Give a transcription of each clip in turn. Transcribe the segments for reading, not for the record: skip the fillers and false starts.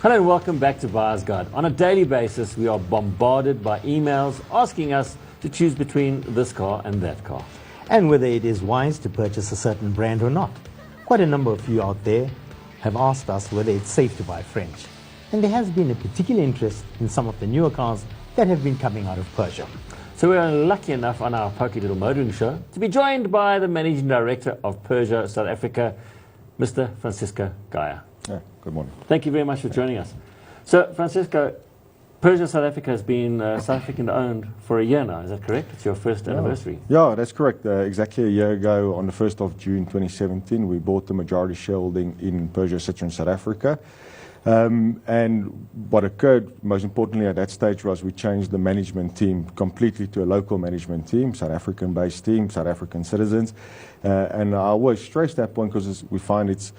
Hello and welcome back to Buyer's Guide. On a daily basis, we are bombarded by emails asking us to choose between this car and that car. And whether it is wise to purchase a certain brand or not. Quite a number of you out there have asked us whether it's safe to buy French. And there has been a particular interest in some of the newer cars that have been coming out of Peugeot. So we are lucky enough on our Pokey Little Motoring Show to be joined by the Managing Director of Peugeot South Africa, Mr. Francisco Gaia. Yeah, good morning. Thank you very much for joining us. So, Francisco, Peugeot South Africa has been South African owned for a year now, is that correct? It's your first anniversary. Yeah, that's correct. Exactly a year ago, on the 1st of June 2017, we bought the majority shareholding in Peugeot Citroën South Africa. And what occurred, most importantly at that stage, was we changed the management team completely to a local management team, South African-based team, South African citizens. And I always stress that point because we find it's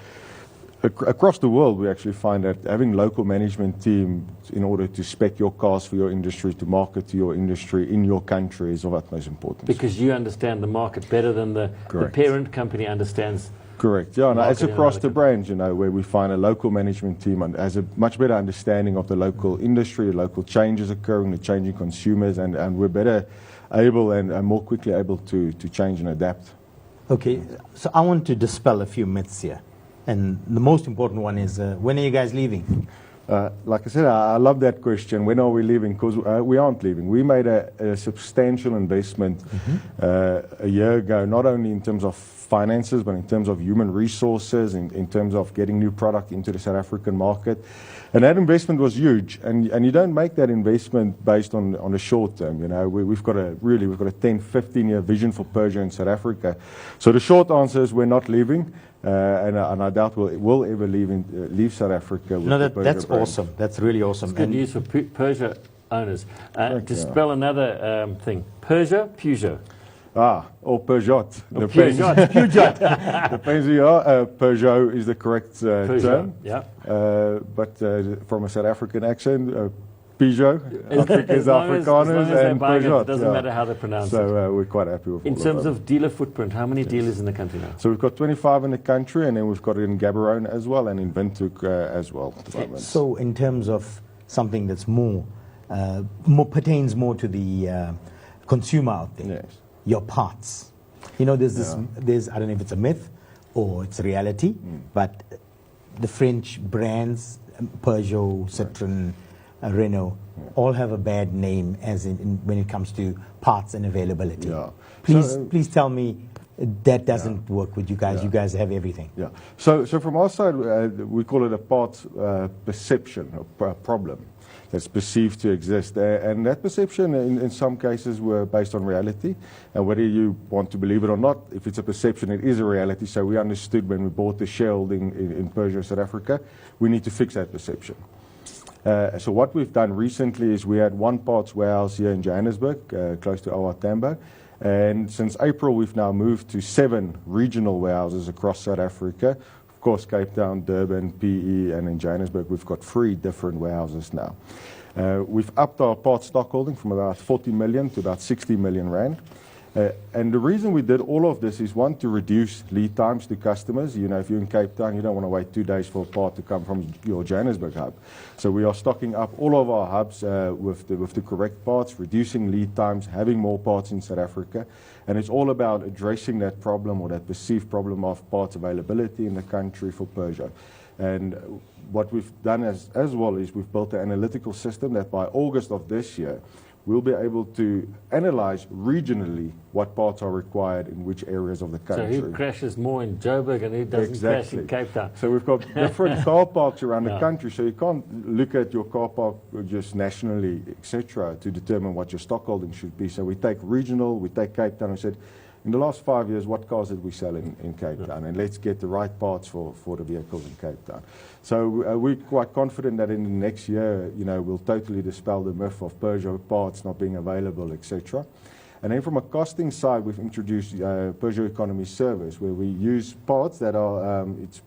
across the world, we actually find that having local management team in order to spec your cars for your industry, to market to your industry in your country is of utmost importance. Because you understand the market better than the parent company understands. Correct. Yeah, no, it's across the brands, you know, where we find a local management team and has a much better understanding of the local industry, local changes occurring, the changing consumers, and we're better able and more quickly able to change and adapt. Okay, so I want to dispel a few myths here. And the most important one is, when are you guys leaving? Like I said, I love that question. When are we leaving? Because we aren't leaving. We made a substantial investment a year ago, not only in terms of finances, but in terms of human resources, in terms of getting new product into the South African market. And that investment was huge. And you don't make that investment based on the short term. You know, we've got a 10, 15-year vision for Peugeot in South Africa. So the short answer is we're not leaving. And I doubt we'll ever leave South Africa. No, that's awesome. That's really awesome. It's good news for Peugeot owners. To spell another thing, Peugeot. Or Peugeot. Peugeot. Depends who you are. Peugeot is the correct term. Yeah. But from a South African accent, Peugeot, Afrikaans, Afrikaners, and Peugeot. It doesn't matter how they pronounce it. So we're quite happy with it. In terms of dealer footprint, how many dealers in the country now? So we've got 25 in the country, and then we've got it in Gaborone as well, and in Windhoek as well. So in terms of something that's more pertains more to the consumer out there, yes. Your parts. You know, there's I don't know if it's a myth or it's a reality, but the French brands, Peugeot, Citroën, Renault, all have a bad name as in when it comes to parts and availability. Yeah. Please tell me that doesn't work with you guys. You guys have everything. Yeah. So from our side, we call it a parts perception, a problem that's perceived to exist. And that perception, in some cases, were based on reality. And whether you want to believe it or not, if it's a perception, it is a reality. So we understood when we bought the shareholding in Peugeot South Africa, we need to fix that perception. So what we've done recently is we had one parts warehouse here in Johannesburg, close to OR Tambo. And since April, we've now moved to 7 regional warehouses across South Africa. Of course, Cape Town, Durban, PE, and in Johannesburg, we've got 3 different warehouses now. We've upped our parts stock holding from about 40 million to about 60 million rand. And the reason we did all of this is, one, to reduce lead times to customers. You know, if you're in Cape Town, you don't want to wait 2 days for a part to come from your Johannesburg hub. So we are stocking up all of our hubs with the correct parts, reducing lead times, having more parts in South Africa. And it's all about addressing that problem, or that perceived problem of parts availability in the country for Peugeot. And what we've done as well is we've built an analytical system that by August of this year, we'll be able to analyze regionally what parts are required in which areas of the country. So who crashes more in Joburg and who doesn't crash in Cape Town? So we've got different car parks around the country, so you can't look at your car park just nationally, etc., to determine what your stock holding should be. So we take regional, we take Cape Town, and said, in the last 5 years, what cars did we sell in Cape Town? And let's get the right parts for the vehicles in Cape Town. So we're quite confident that in the next year, you know, we'll totally dispel the myth of Peugeot parts not being available, etc. And then from a costing side, we've introduced Peugeot Economy Service, where we use parts that are, it's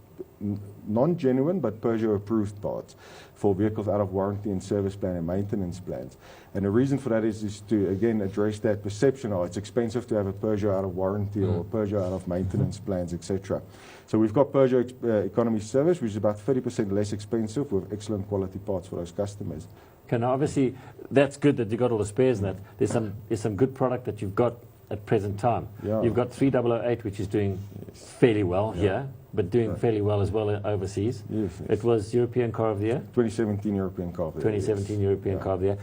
non-genuine but Peugeot-approved parts for vehicles out of warranty and service plan and maintenance plans. And the reason for that is to, again, address that perception, oh, it's expensive to have a Peugeot out of warranty or a Peugeot out of maintenance plans, etc. So we've got Peugeot Economy Service, which is about 30% less expensive with excellent quality parts for those customers. Okay, now obviously that's good that you got all the spares and that. There's some good product that you've got at present time. Yeah. You've got 3008, which is doing fairly well here, but doing fairly well as well overseas. Yes. It was European Car of the Year. 2017 European Car of the Year. 2017 European Car of the Year.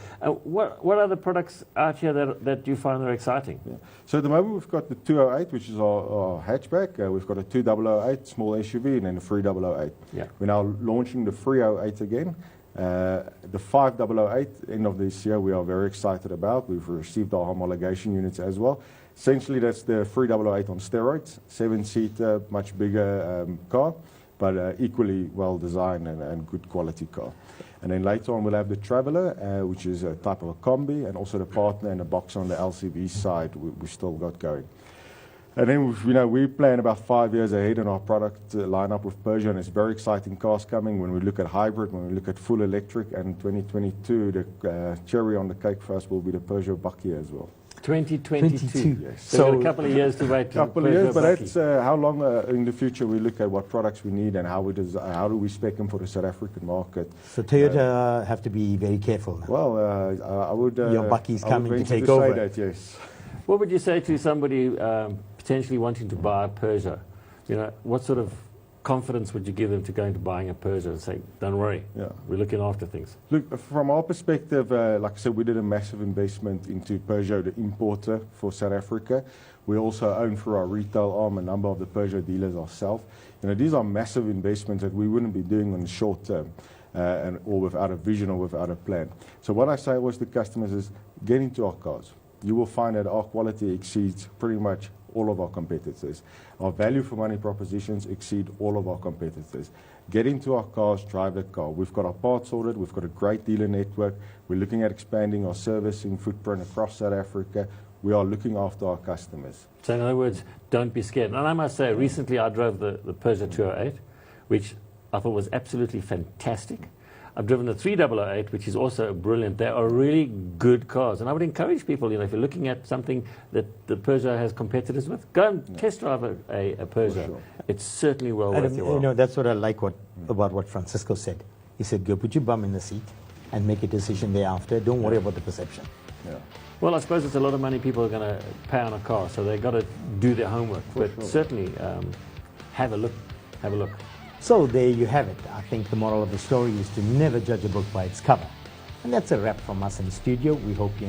What other products out here that you find are exciting? Yeah. So at the moment we've got the 208, which is our hatchback. We've got a 2008 small SUV and then a 3008. Yeah. We're now launching the 308 again. The 5008, end of this year, we are very excited about. We've received our homologation units as well. Essentially, that's the 3008 on steroids, 7-seater, much bigger car, but equally well designed and good quality car. And then later on, we'll have the Traveller, which is a type of a combi, and also the Partner and the Boxer on the LCV side we've still got going. And then we plan about 5 years ahead in our product lineup with Peugeot, and it's very exciting cars coming when we look at hybrid, when we look at full electric, and 2022, the cherry on the cake for us will be the Peugeot Bakkie as well. 2022. Yes. So we've got a couple of years to wait. Couple of years, but that's how long in the future we look at what products we need and how do we spec them for the South African market. So Toyota have to be very careful now. Well, I would. Your Bakkie's coming to take say over. that, yes. What would you say to somebody potentially wanting to buy a Peugeot? You know, what sort of confidence would you give them to go into buying a Peugeot and say, don't worry, we're looking after things? Look, from our perspective, like I said, we did a massive investment into Peugeot, the importer for South Africa. We also own through our retail arm a number of the Peugeot dealers ourselves. You know, these are massive investments that we wouldn't be doing on the short term or without a vision or without a plan. So what I say always to customers is get into our cars. You will find that our quality exceeds pretty much all of our competitors. Our value for money propositions exceed all of our competitors. Get into our cars, drive the car. We've got our parts ordered, we've got a great dealer network. We're looking at expanding our servicing footprint across South Africa. We are looking after our customers. So in other words, don't be scared. And I must say, recently I drove the Peugeot 208, which I thought was absolutely fantastic. I've driven the 3008, which is also brilliant. They are really good cars. And I would encourage people, you know, if you're looking at something that the Peugeot has competitors with, go and test drive a Peugeot. Sure. It's certainly well worth your while. You know, that's what I like about what Francisco said. He said, go put your bum in the seat and make a decision thereafter. Don't worry about the perception. Yeah. Well, I suppose it's a lot of money people are going to pay on a car, so they've got to do their homework. But certainly have a look. Have a look. So there you have it. I think the moral of the story is to never judge a book by its cover. And that's a wrap from us in the studio. We hope you